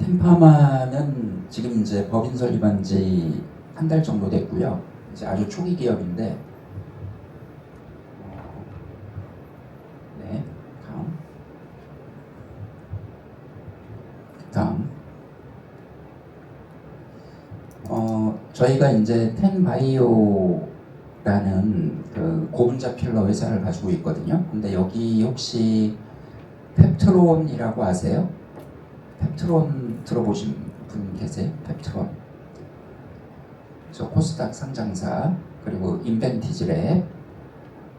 텐파마는 지금 이제 법인 설립한 지 한 달 정도 됐고요. 이제 아주 초기 기업인데, 네, 다음. 저희가 이제 텐바이오라는 그 고분자 필러 회사를 가지고 있거든요. 근데 여기 혹시 펩트론이라고 아세요? 펩트론 들어보신 분 계세요? 펩트론. 저 코스닥 상장사, 그리고 인벤티지랩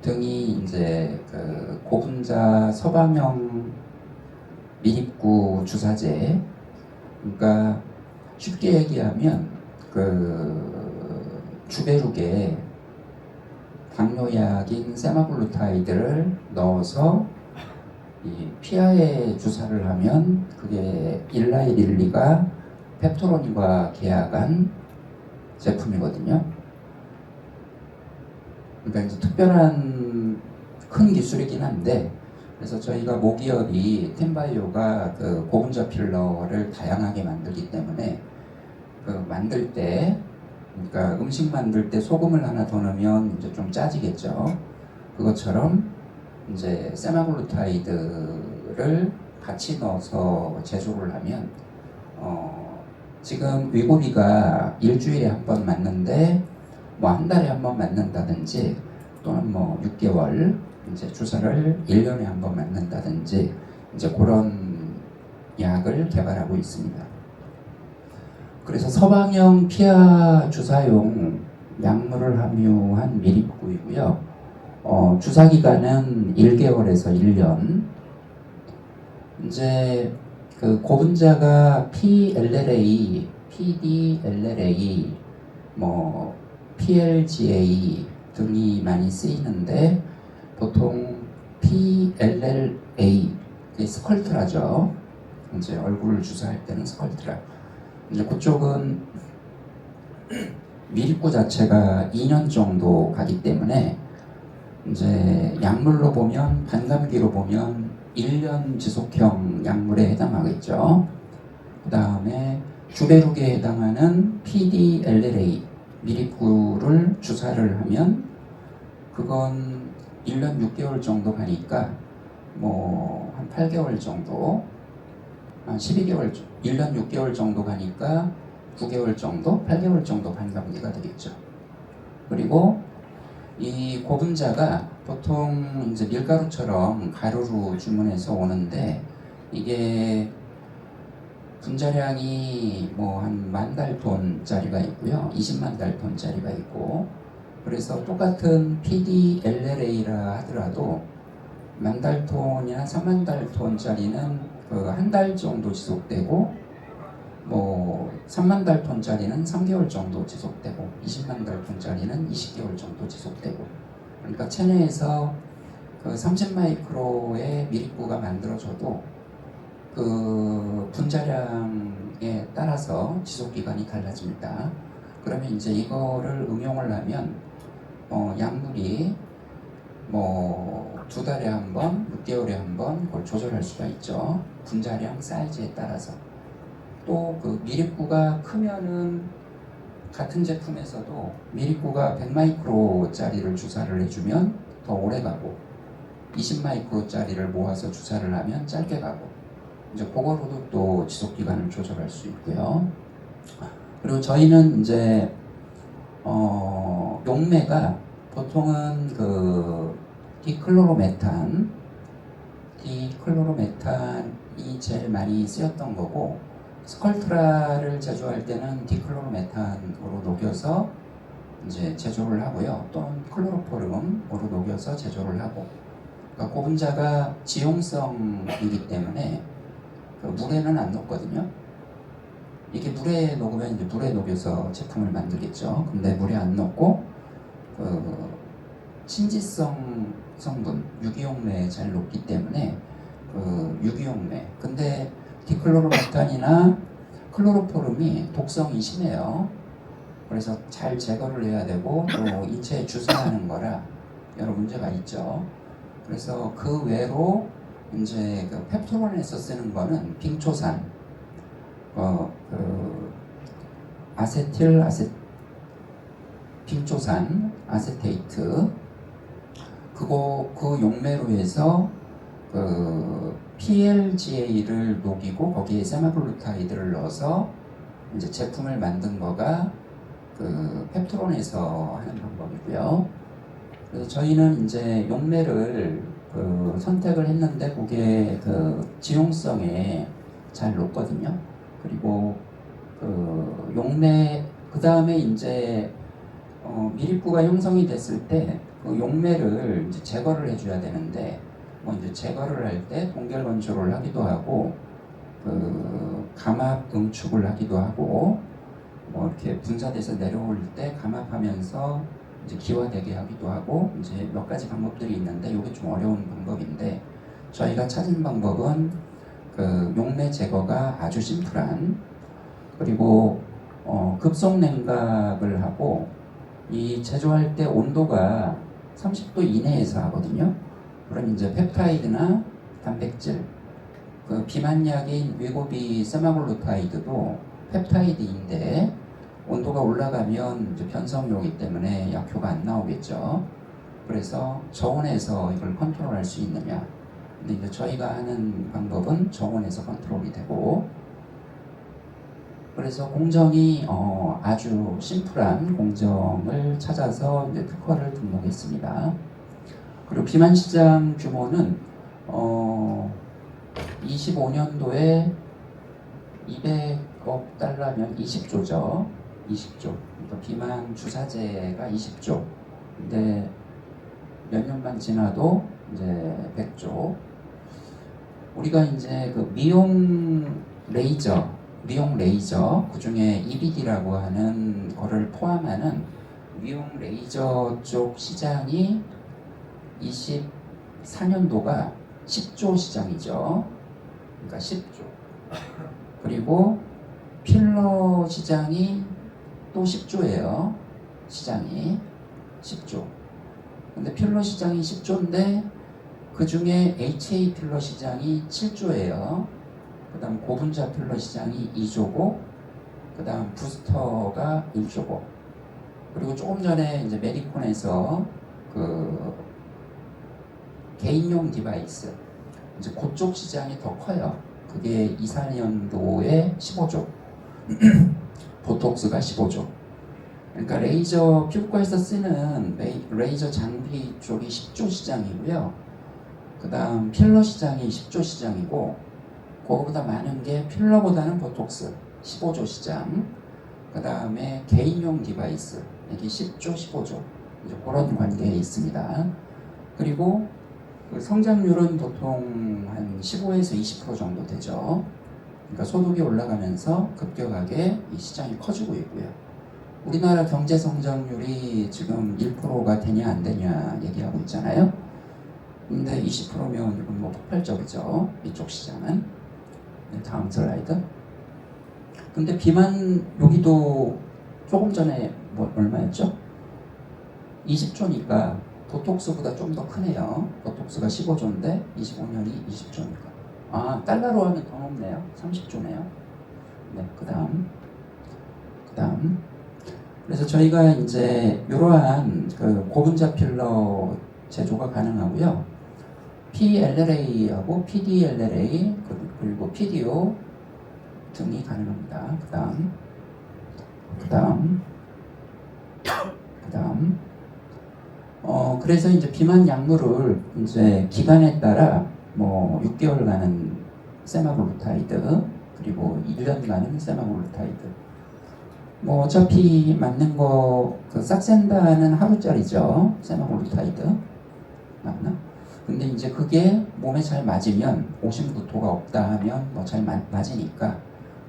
등이 이제 그 고분자 서방형 미립구 주사제, 그러니까 쉽게 얘기하면 그 주베룩에 당뇨약인 세마글루타이드를 넣어서 이 피하에 주사를 하면 그게 일라이 릴리가 펩토론과 계약한 제품이거든요. 그러니까 이제 특별한 큰 기술이긴 한데, 그래서 저희가 모기업이 텐바이오가 그 고분자 필러를 다양하게 만들기 때문에 그 만들 때, 그러니까 음식 만들 때 소금을 하나 더 넣으면 이제 좀 짜지겠죠. 그것처럼 이제 세마글루타이드를 같이 넣어서 제조를 하면 지금 위고비가 일주일에 한 번 맞는데 뭐 한 달에 한 번 맞는다든지, 또는 뭐 6개월 이제 주사를 1년에 한 번 맞는다든지, 이제 그런 약을 개발하고 있습니다. 그래서 서방형 피하 주사용 약물을 함유한 미립구이고요. 주사 기간은 1개월에서 1년. 이제 그 고분자가 PLLA, PDLLA, 뭐 PLGA 등이 많이 쓰이는데, 보통 PLLA, 스컬트라죠. 이제 얼굴 주사할 때는 스컬트라. 이제 그쪽은 미립구 자체가 2년 정도 가기 때문에 이제 약물로 보면, 반감기로 보면 1년 지속형 약물에 해당하겠죠. 그 다음에 주베룩에 해당하는 PDLLA 미립구를 주사를 하면 그건 1년 6개월 정도 가니까 뭐 한 8개월 정도, 한 12개월, 1년 6개월 정도 가니까 9개월 정도, 8개월 정도 반감기가 되겠죠. 그리고 이 고분자가 보통 이제 밀가루처럼 가루로 주문해서 오는데, 이게 분자량이 뭐 한 10,000달톤짜리가 있고요, 20만 달톤짜리가 있고, 그래서 똑같은 PDLLA라 하더라도 10,000달톤이나 30,000달톤짜리는 그 한 달 정도 지속되고, 뭐 3만 달톤짜리는 3개월 정도 지속되고, 20만 달톤짜리는 20개월 정도 지속되고, 그러니까 체내에서 그 30마이크로의 미립구가 만들어져도 그 분자량에 따라서 지속기간이 달라집니다. 그러면 이제 이거를 응용을 하면 약물이 뭐 2달에 한 번, 6개월에 한 번 그걸 조절할 수가 있죠. 분자량 사이즈에 따라서. 또 그 미립구가 크면은 같은 제품에서도 미립구가 100마이크로짜리를 주사를 해주면 더 오래 가고, 20마이크로짜리를 모아서 주사를 하면 짧게 가고, 이제 그거로도 또 지속기간을 조절할 수 있고요. 그리고 저희는 이제 용매가 보통은 그 디클로로메탄이 제일 많이 쓰였던 거고, 스컬트라를 제조할 때는 디클로로메탄으로 녹여서 이제 제조를 하고요. 또는 클로로포름으로 녹여서 제조를 하고, 그러니까 고분자가 지용성이기 때문에 그 물에는 안 녹거든요. 이게 물에 녹으면 이제 물에 녹여서 제품을 만들겠죠. 근데 물에 안 녹고 그 친지성 성분, 유기용매에 잘 녹기 때문에 그 유기용매. 근데 디클로로메탄이나 클로로포름이 독성이 심해요. 그래서 잘 제거를 해야 되고, 또 인체에 주사하는 거라 여러 문제가 있죠. 그래서 그 외로 이제 그 펩토론에서 쓰는 거는 빙초산, 아세틸 빙초산 아세테이트 그 용매로 해서 PLGA를 녹이고 거기에 세마글루타이드를 넣어서 이제 제품을 만든 거가 펩트론에서 하는 방법이고요. 그래서 저희는 이제 용매를 선택을 했는데 그게 지용성에 잘 녹거든요. 그리고 용매 그 다음에 이제 미립부가 형성이 됐을 때 그 용매를 이제 제거를 해줘야 되는데 이제 제거를 할 때 동결 건조를 하기도 하고 감압 응축을 하기도 하고 이렇게 분사돼서 내려올 때 감압하면서 이제 기화되게 하기도 하고 이제 몇 가지 방법들이 있는데 이게 좀 어려운 방법인데 저희가 찾은 방법은 용매 제거가 아주 심플한 그리고 급속 냉각을 하고 이 제조할 때 온도가 30도 이내에서 하거든요. 그럼 이제 펩타이드나 단백질, 비만약인 위고비 세마글루타이드도 펩타이드인데 온도가 올라가면 이제 변성료이기 때문에 약효가 안 나오겠죠. 그래서 저온에서 이걸 컨트롤할 수 있느냐. 근데 이제 저희가 하는 방법은 저온에서 컨트롤이 되고 그래서 공정이 아주 심플한 공정을 찾아서 이제 특허를 등록했습니다. 그리고 비만 시장 규모는 25년도에 200억 달러면 20조죠. 20조. 그러니까 비만 주사제가 20조. 근데 몇 년만 지나도 이제 100조. 우리가 이제 미용 레이저 그 중에 EBD라고 하는 거를 포함하는 미용 레이저 쪽 시장이 24년도가 10조 시장이죠. 그러니까 10조. 그리고 필러 시장이 또 10조예요. 시장이 10조. 근데 필러 시장이 10조인데 그 중에 HA 필러 시장이 7조예요. 그 다음 고분자 필러 시장이 2조고 그 다음 부스터가 1조고 그리고 조금 전에 이제 메디콘에서 개인용 디바이스 이제 그쪽 시장이 더 커요. 그게 24년도에 15조 보톡스가 15조. 그러니까 레이저 피부과에서 쓰는 레이저 장비 쪽이 10조 시장이고요. 그 다음 필러 시장이 10조 시장이고 그거보다 많은 게 필러보다는 보톡스 15조 시장. 그 다음에 개인용 디바이스 이게 10조 15조 이제 그런 관계에 있습니다. 그리고 성장률은 보통 한 15에서 20% 정도 되죠. 그러니까 소득이 올라가면서 급격하게 이 시장이 커지고 있고요. 우리나라 경제 성장률이 지금 1%가 되냐 안 되냐 얘기하고 있잖아요. 근데 20%면 이건 폭발적이죠. 이쪽 시장은. 네, 다음 슬라이드. 근데 비만 여기도 조금 전에 얼마였죠? 20조니까 보톡스보다 좀 더 크네요. 보톡스가 15조인데 25년이 20조니까. 달러로 하면 더 높네요. 30조네요. 네, 그 다음. 그래서 저희가 이제 이러한 고분자 필러 제조가 가능하고요. PLLA하고 PDLLA 그리고 PDO 등이 가능합니다. 그 다음. 그래서 이제 비만 약물을 이제 기간에 따라 6개월간은 세마글루타이드 그리고 1년간은 세마글루타이드. 어차피 맞는 거 싹센다는 하루짜리죠. 세마글루타이드 맞나? 근데 이제 그게 몸에 잘 맞으면 오심부토가 없다 하면 잘 맞으니까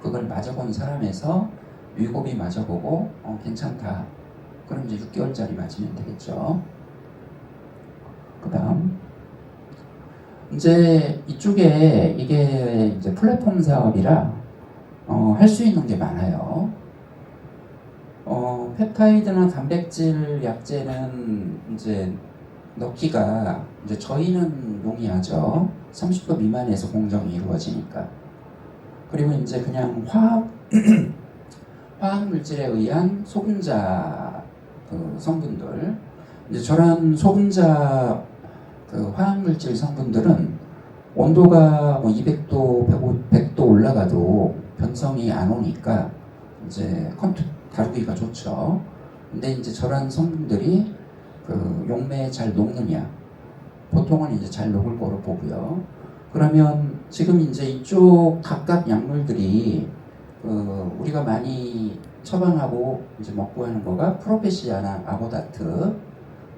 그걸 맞아본 사람에서 위고비 맞아보고 괜찮다. 그럼 이제 6개월짜리 맞으면 되겠죠. 그 다음 이제 이쪽에 이게 이제 플랫폼 사업이라 할 수 있는 게 많아요. 펩타이드나 단백질 약제는 이제 넣기가 이제 저희는 용이하죠. 30도 미만에서 공정이 이루어지니까. 그리고 이제 그냥 화학 물질에 의한 소분자 그 성분들, 이제 저런 소분자 그 화학 물질 성분들은 온도가 뭐 200도, 100도 올라가도 변성이 안 오니까 이제 다루기가 좋죠. 근데 이제 저런 성분들이 그 용매에 잘 녹느냐? 보통은 이제 잘 녹을 거로 보고요. 그러면 지금 이제 이쪽 각각 약물들이 우리가 많이 처방하고 이제 먹고 하는 거가 프로페시아나 아보다트,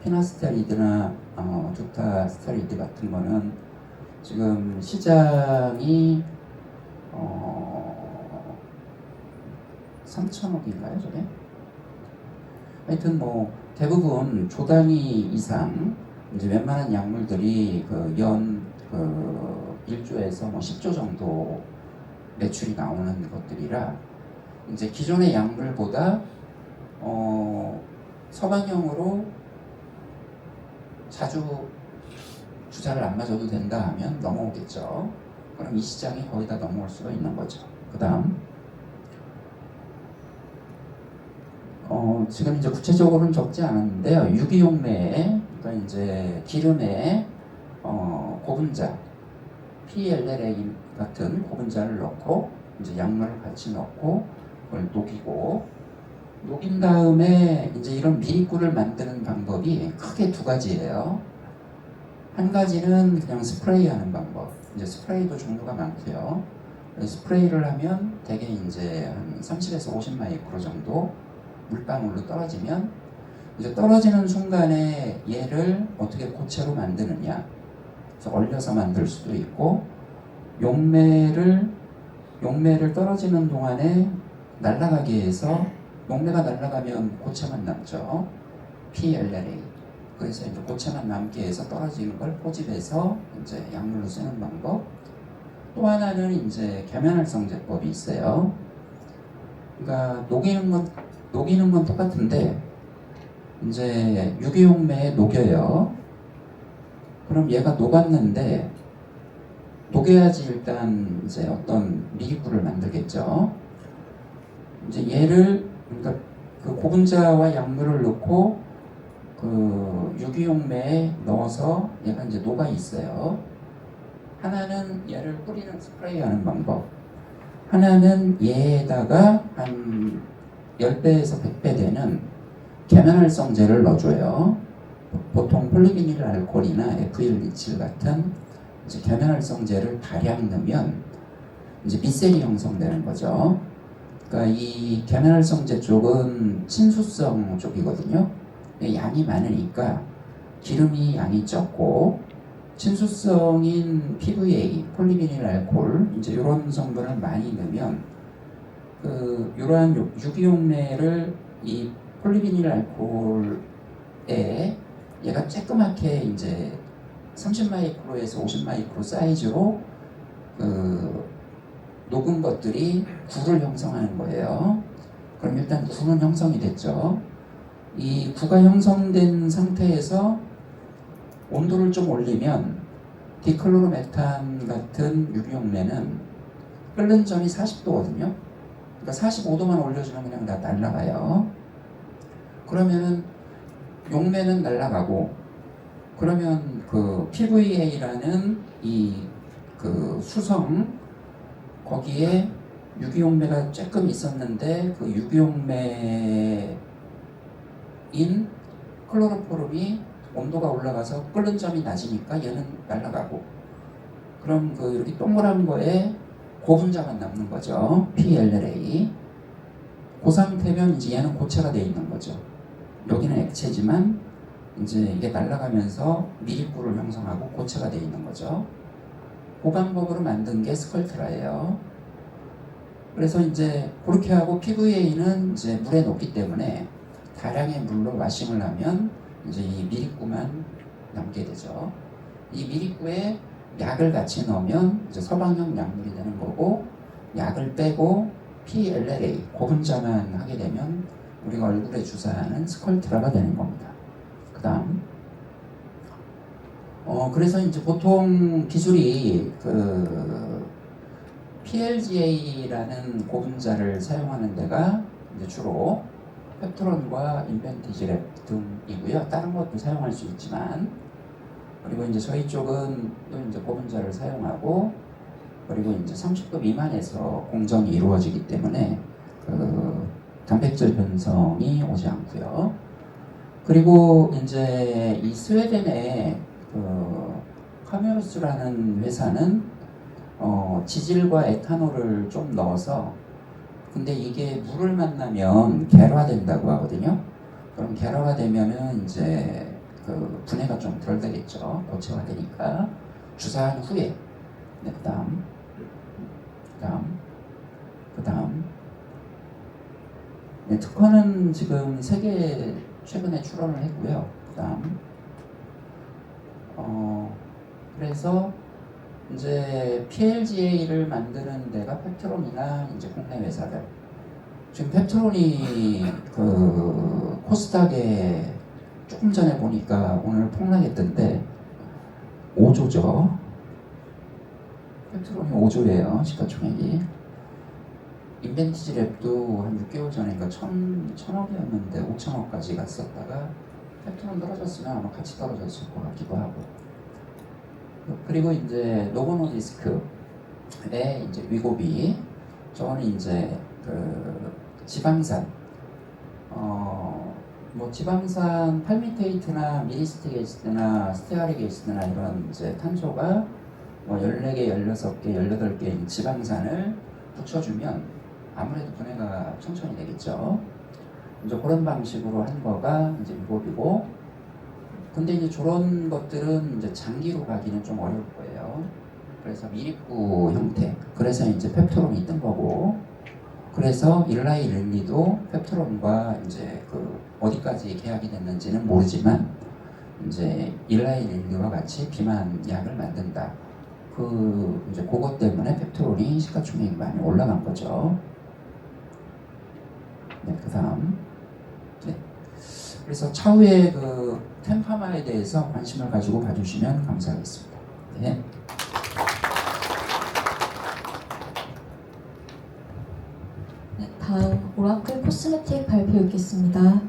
피나스테리드나 두타스테리드 같은 거는 지금 시장이 3천억인가요, 저게? 하여튼 뭐 대부분 조 단위 이상 이제 웬만한 약물들이 그 1조에서 뭐 10조 정도 매출이 나오는 것들이라 이제 기존의 약물보다 처방용으로 자주 주사를 안 맞아도 된다 하면 넘어오겠죠. 그럼 이 시장이 거의 다 넘어올 수가 있는 거죠. 그 다음 지금 이제 구체적으로는 적지 않았는데요. 유기용매에 그러니까 이제 기름에 고분자 PLLA 같은 고분자를 넣고 이제 약물을 같이 넣고 그걸 녹인 다음에 이제 이런 미리꿀을 만드는 방법이 크게 두 가지예요. 한 가지는 그냥 스프레이하는 방법. 이제 스프레이도 종류가 많고요. 스프레이를 하면 대개 이제 한 30에서 50 마이크로 정도 물방울로 떨어지면 이제 떨어지는 순간에 얘를 어떻게 고체로 만드느냐. 그래서 얼려서 만들 수도 있고 용매를 떨어지는 동안에 날아가게 해서 용매가 날아가면 고체만 남죠. PLLA. 그래서 이제 고체만 남게 해서 떨어지는 걸 포집해서 이제 약물로 쓰는 방법. 또 하나는 이제 계면활성제법이 있어요. 그러니까 녹이는 건 똑같은데 이제 유기용매에 녹여요. 그럼 얘가 녹았는데 녹여야지 일단 이제 어떤 미리꿀을 만들겠죠. 이제 얘를 그러니까 그 고분자와 약물을 넣고 그 유기용매에 넣어서 얘가 이제 녹아 있어요. 하나는 얘를 뿌리는 스프레이하는 방법. 하나는 얘에다가 한 10배에서 100배 되는 계면활성제를 넣어줘요. 보통 폴리비닐 알코올이나 FL27 같은 이제 계면활성제를 다량 넣으면 이제 미셀이 형성되는 거죠. 그러니까 이 계면활성제 쪽은 친수성 쪽이거든요. 양이 많으니까 기름이 양이 적고 친수성인 PVA, 폴리비닐 알코올 이제 이런 성분을 많이 넣으면 이러한 유기용매를 이 폴리비닐 알코올에 얘가 쬐끄맣게 이제 30 마이크로에서 50 마이크로 사이즈로 녹은 것들이 구를 형성하는 거예요. 그럼 일단 구는 형성이 됐죠. 이 구가 형성된 상태에서 온도를 좀 올리면 디클로로메탄 같은 유기용매는 끓는 점이 40도거든요. 그러니까 45도만 올려주면 그냥 다 날아가요. 그러면은 용매는 날아가고 그러면 그 PVA라는 이 그 수성 거기에 유기용매가 조금 있었는데 그 유기용매인 클로로포름이 온도가 올라가서 끓는 점이 낮으니까 얘는 날아가고 그럼 그 여기 동그란 거에 고분자만 남는 거죠. PLLA. 그 상태면 이제 얘는 고체가 되어 있는 거죠. 여기는 액체지만 이제 이게 날아가면서 미리꿀을 형성하고 고체가 되어 있는 거죠. 그 방법으로 만든 게 스컬트라예요. 그래서 이제 그렇게 하고 PVA는 이제 물에 녹기 때문에 다량의 물로 와싱을 하면 이제 이 미리꿀만 남게 되죠. 이 미리꿀에 약을 같이 넣으면 이제 서방용 약물이 되는 거고 약을 빼고 PLLA 고분자만 하게 되면 우리가 얼굴에 주사하는 스컬트라가 되는 겁니다. 그 다음 그래서 이제 보통 기술이 PLGA라는 고분자를 사용하는 데가 이제 주로 펩트론과 인벤티지랩 등이고요. 다른 것도 사용할 수 있지만, 그리고 이제 저희 쪽은 또 이제 고분자를 사용하고, 그리고 이제 30도 미만에서 공정이 이루어지기 때문에 그 단백질 변성이 오지 않고요. 그리고 이제 이 스웨덴의 그 카뮤스라는 회사는 지질과 에탄올을 좀 넣어서, 근데 이게 물을 만나면 계라된다고 하거든요. 그럼 계라가 되면은 이제 그 분해가 좀 덜 되겠죠. 고체화되니까. 주사한 후에. 네, 그다음. 네, 특허는 지금 3개 최근에 출원을 했고요. 그다음. 그래서 이제 PLGA를 만드는 데가 펩트론이나 이제 국내 회사들. 지금 펩트론이 그 코스닥에 조금 전에 보니까 오늘 폭락했던데 5조죠. 펩트론이 5조예요. 시가총액이. 인벤티지랩도 한 6개월 전인가 1,000억이었는데 5천억까지 갔었다가 펩트론 떨어졌으면 아마 같이 떨어졌을 것 같기도 하고. 그리고 이제 노보노디스크의 이제 위고비, 저는 이제 그 지방산, 뭐 지방산 팔미테이트나 미리스티게이스나 스테아리게이스나 이런 이제 탄소가 뭐 14개, 16개, 18개 지방산을 붙여주면 아무래도 분해가 천천히 되겠죠. 이제 그런 방식으로 한 거가 이제 위고비고, 근데 이제 저런 것들은 이제 장기로 가기는 좀 어려울 거예요. 그래서 미립구 형태. 그래서 이제 펩트론이 뜬 거고, 그래서 일라이 릴리도 펩트론과 이제 그 어디까지 계약이 됐는지는 모르지만 이제 일라이 릴리와 같이 비만 약을 만든다. 그 이제 그것 때문에 펩트론이 시가총액이 많이 올라간 거죠. 네, 그다음. 네. 그래서 차후에 그 텐파마에 대해서 관심을 가지고 봐주시면 감사하겠습니다. 네. 네, 다음 오라클 코스메틱 발표 있겠습니다.